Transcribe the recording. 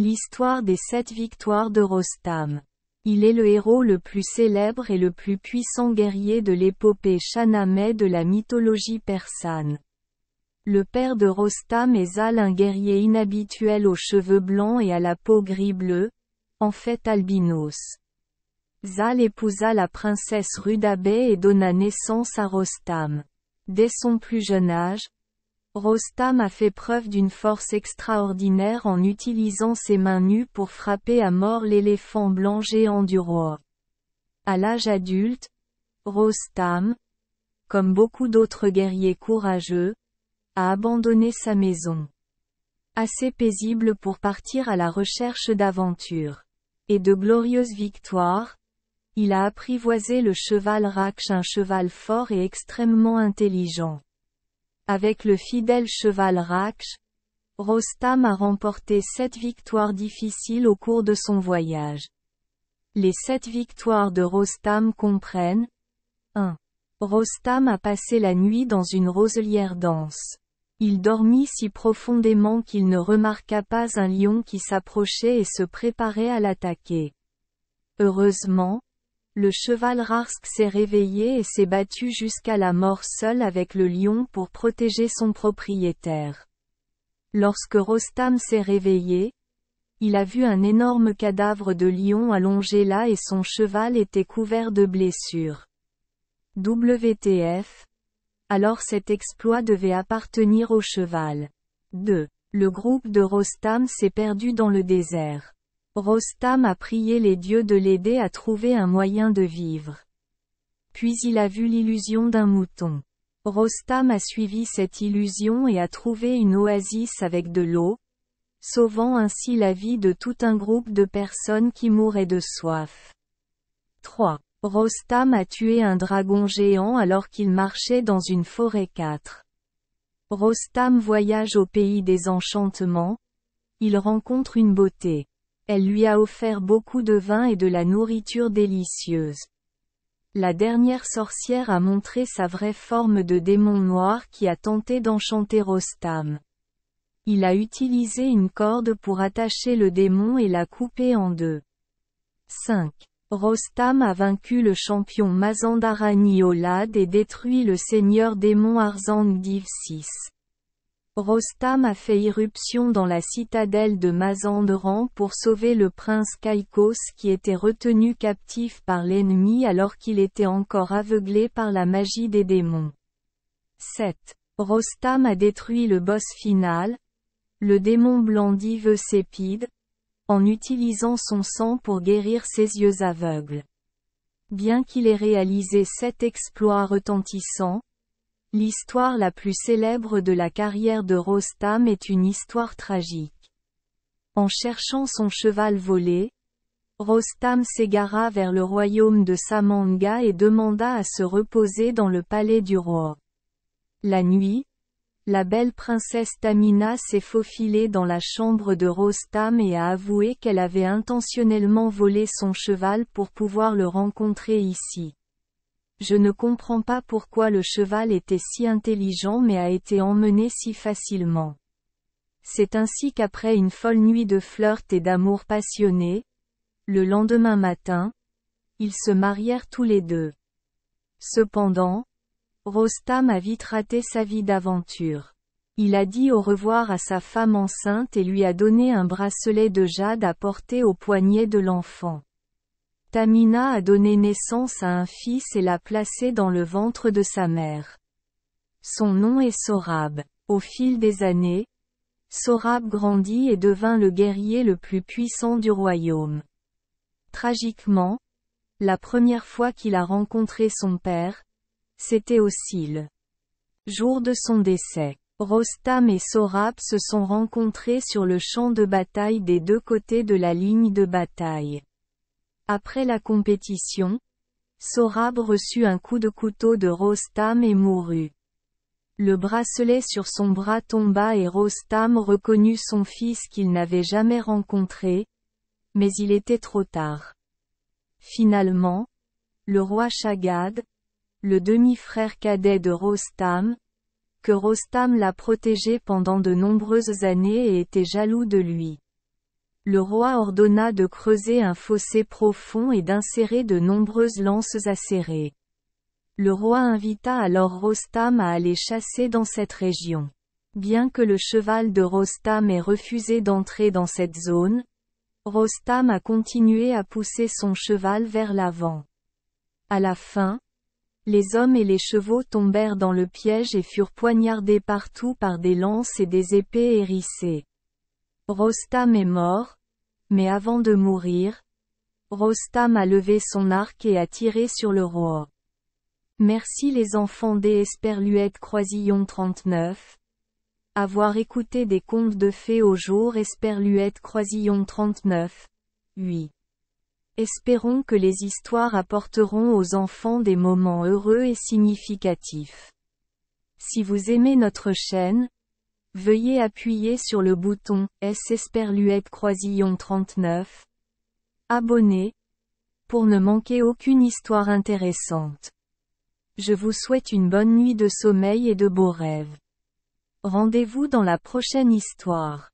L'histoire des 7 victoires de Rostam. Il est le héros le plus célèbre et le plus puissant guerrier de l'épopée Shahnameh de la mythologie persane. Le père de Rostam est Zal, un guerrier inhabituel aux cheveux blancs et à la peau gris-bleu, en fait albinos. Zal épousa la princesse Rudabeh et donna naissance à Rostam. Dès son plus jeune âge, Rostam a fait preuve d'une force extraordinaire en utilisant ses mains nues pour frapper à mort l'éléphant blanc géant du roi. À l'âge adulte, Rostam, comme beaucoup d'autres guerriers courageux, a abandonné sa maison. Assez paisible pour partir à la recherche d'aventures et de glorieuses victoires, il a apprivoisé le cheval Raksh, un cheval fort et extrêmement intelligent. Avec le fidèle cheval Raksh, Rostam a remporté 7 victoires difficiles au cours de son voyage. Les 7 victoires de Rostam comprennent 1. Rostam a passé la nuit dans une roselière dense. Il dormit si profondément qu'il ne remarqua pas un lion qui s'approchait et se préparait à l'attaquer. Heureusement, le cheval Raksh s'est réveillé et s'est battu jusqu'à la mort seul avec le lion pour protéger son propriétaire. Lorsque Rostam s'est réveillé, il a vu un énorme cadavre de lion allongé là et son cheval était couvert de blessures. WTF. Alors cet exploit devait appartenir au cheval. 2. Le groupe de Rostam s'est perdu dans le désert. Rostam a prié les dieux de l'aider à trouver un moyen de vivre. Puis il a vu l'illusion d'un mouton. Rostam a suivi cette illusion et a trouvé une oasis avec de l'eau, sauvant ainsi la vie de tout un groupe de personnes qui mouraient de soif. 3. Rostam a tué un dragon géant alors qu'il marchait dans une forêt. 4. Rostam voyage au pays des enchantements. Il rencontre une beauté. Elle lui a offert beaucoup de vin et de la nourriture délicieuse. La dernière sorcière a montré sa vraie forme de démon noir qui a tenté d'enchanter Rostam. Il a utilisé une corde pour attacher le démon et l'a coupé en deux. 5. Rostam a vaincu le champion Mazandarani Olad et détruit le seigneur démon Arzangdiv VI. Rostam a fait irruption dans la citadelle de Mazandaran pour sauver le prince Caïcos qui était retenu captif par l'ennemi alors qu'il était encore aveuglé par la magie des démons. 7. Rostam a détruit le boss final, le démon blanc Divesépide, en utilisant son sang pour guérir ses yeux aveugles. Bien qu'il ait réalisé 7 exploits retentissants, l'histoire la plus célèbre de la carrière de Rostam est une histoire tragique. En cherchant son cheval volé, Rostam s'égara vers le royaume de Samanga et demanda à se reposer dans le palais du roi. La nuit, la belle princesse Tamina s'est faufilée dans la chambre de Rostam et a avoué qu'elle avait intentionnellement volé son cheval pour pouvoir le rencontrer ici. Je ne comprends pas pourquoi le cheval était si intelligent mais a été emmené si facilement. C'est ainsi qu'après une folle nuit de flirt et d'amour passionné, le lendemain matin, ils se marièrent tous les deux. Cependant, Rostam a vite raté sa vie d'aventure. Il a dit au revoir à sa femme enceinte et lui a donné un bracelet de jade à porter au poignet de l'enfant. Tamina a donné naissance à un fils et l'a placé dans le ventre de sa mère. Son nom est Sorab. Au fil des années, Sorab grandit et devint le guerrier le plus puissant du royaume. Tragiquement, la première fois qu'il a rencontré son père, c'était au Cil. Jour de son décès, Rostam et Sorab se sont rencontrés sur le champ de bataille des deux côtés de la ligne de bataille. Après la compétition, Sorab reçut un coup de couteau de Rostam et mourut. Le bracelet sur son bras tomba et Rostam reconnut son fils qu'il n'avait jamais rencontré, mais il était trop tard. Finalement, le roi Shagad, le demi-frère cadet de Rostam, que Rostam l'a protégé pendant de nombreuses années et était jaloux de lui. Le roi ordonna de creuser un fossé profond et d'insérer de nombreuses lances acérées. Le roi invita alors Rostam à aller chasser dans cette région. Bien que le cheval de Rostam ait refusé d'entrer dans cette zone, Rostam a continué à pousser son cheval vers l'avant. À la fin, les hommes et les chevaux tombèrent dans le piège et furent poignardés partout par des lances et des épées hérissées. Rostam est mort, mais avant de mourir, Rostam a levé son arc et a tiré sur le roi. Merci les enfants des Esperluette Croisillon 39. Avoir écouté des contes de fées au jour Esperluette Croisillon 39. 8. Espérons que les histoires apporteront aux enfants des moments heureux et significatifs. Si vous aimez notre chaîne, veuillez appuyer sur le bouton S Esperluette Croisillon 39. Abonner, pour ne manquer aucune histoire intéressante. Je vous souhaite une bonne nuit de sommeil et de beaux rêves. Rendez-vous dans la prochaine histoire.